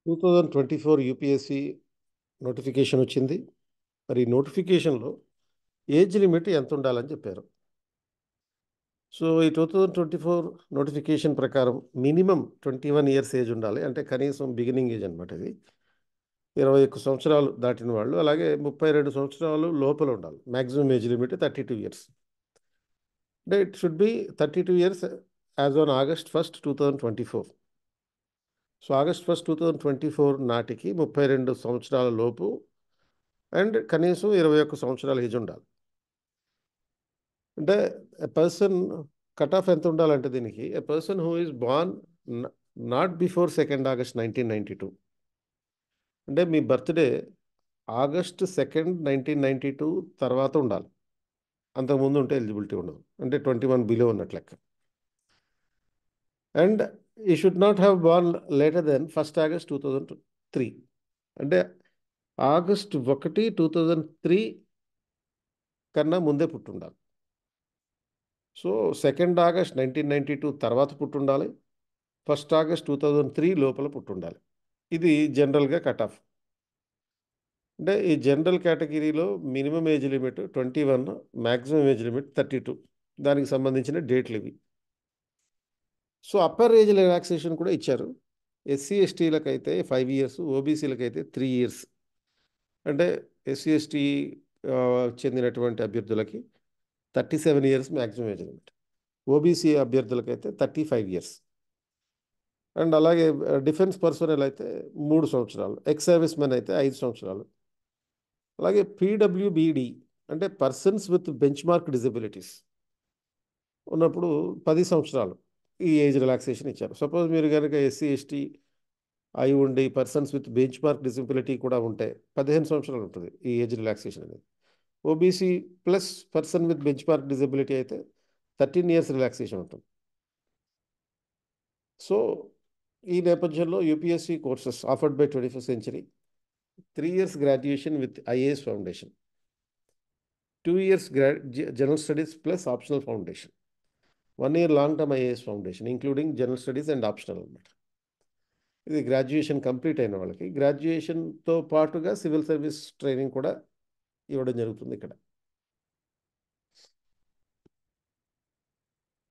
2024 UPSC notification వచ్చింది. మరి ఈ నోటిఫికేషన్లో ఏజ్ లిమిట్ ఎంత ఉండాలని చెప్పారు. సో ఈ 2024 నోటిఫికేషన్ ప్రకారం మినిమం 21 ఇయర్స్ ఏజ్ ఉండాలి. అంటే కనీసం బిగినింగ్ ఏజ్ అనమాట ఇది. 21 సంవత్సరాలు దాటిన వాళ్ళు, అలాగే 32 సంవత్సరాలు లోపల ఉండాలి. Maximum age limit 32 years. అంటే it should be 32 years as on August 1, 2024. So August 1, 2024 నాటికి 32 సంవత్సరాల లోపు అండ్ కనీసం 21 సంవత్సరాల ఏజ్ ఉండాలి. అంటే ఎ పర్సన్ కట్ ఆఫ్ ఎంత ఉండాలంటే దీనికి, a person who is born not before 2 August 1992. అంటే మీ బర్త్డే ఆగస్ట్ 2, 1992 తర్వాత ఉండాలి. అంతకుముందు ఉంటే ఎలిజిబిలిటీ ఉండదు. అంటే 21 బిలో ఉన్నట్లు లెక్క. And he should not have born later than 1 August 2003. అంటే ఆగస్ట్ 1, 2003 కన్నా ముందే పుట్టుండాలి. సో 2 ఆగస్ట్ 1992 తర్వాత పుట్టుండాలి. 1 ఆగస్ట్ 2003 లోపల పుట్టుండాలి. ఇది జనరల్గా కట్ ఆఫ్. అంటే ఈ జనరల్ కేటగిరీలో minimum age limit 21, maximum age limit 32. దానికి సంబంధించిన డేట్లు ఇవి. సో అప్పర్ ఏజ్ రిలాక్సేషన్ కూడా ఇచ్చారు. ఎస్సీ ఎస్టీలకు అయితే 5 ఇయర్స్, ఓబీసీలకు అయితే 3 ఇయర్స్. అంటే ఎస్సీ ఎస్టీ చెందినటువంటి అభ్యర్థులకి 37 years maximum age limit. OBC అభ్యర్థులకైతే 35 ఇయర్స్. అండ్ అలాగే డిఫెన్స్ పర్సనల్ అయితే 3 సంవత్సరాలు, ఎక్స్ సర్వీస్ మెన్ అయితే 5 సంవత్సరాలు. అలాగే పీడబ్ల్యూబీడి అంటే persons with bench mark disabilities ఉన్నప్పుడు 10 సంవత్సరాలు ఈ ఏజ్ రిలాక్సేషన్ ఇచ్చారు. సపోజ్ మీరు కనుక ఎస్సీ ఎస్టీ అయి ఉండి persons with bench mark disability కూడా ఉంటే 15 సంవత్సరాలు ఉంటుంది ఈ ఏజ్ రిలాక్సేషన్ అనేది. OBC plus person with bench mark disability అయితే 13 ఇయర్స్ రిలాక్సేషన్ ఉంటుంది. సో ఈ నేపథ్యంలో UPSC courses offered by 21st century: 3 years graduation with IAS foundation, 2 years general studies plus optional foundation, 1 year long-term IAS foundation, including general studies and optional అనమాట. ఇది graduation complete అయిన వాళ్ళకి. గ్రాడ్యుయేషన్తో పాటుగా civil service training కూడా ఇవ్వడం జరుగుతుంది ఇక్కడ.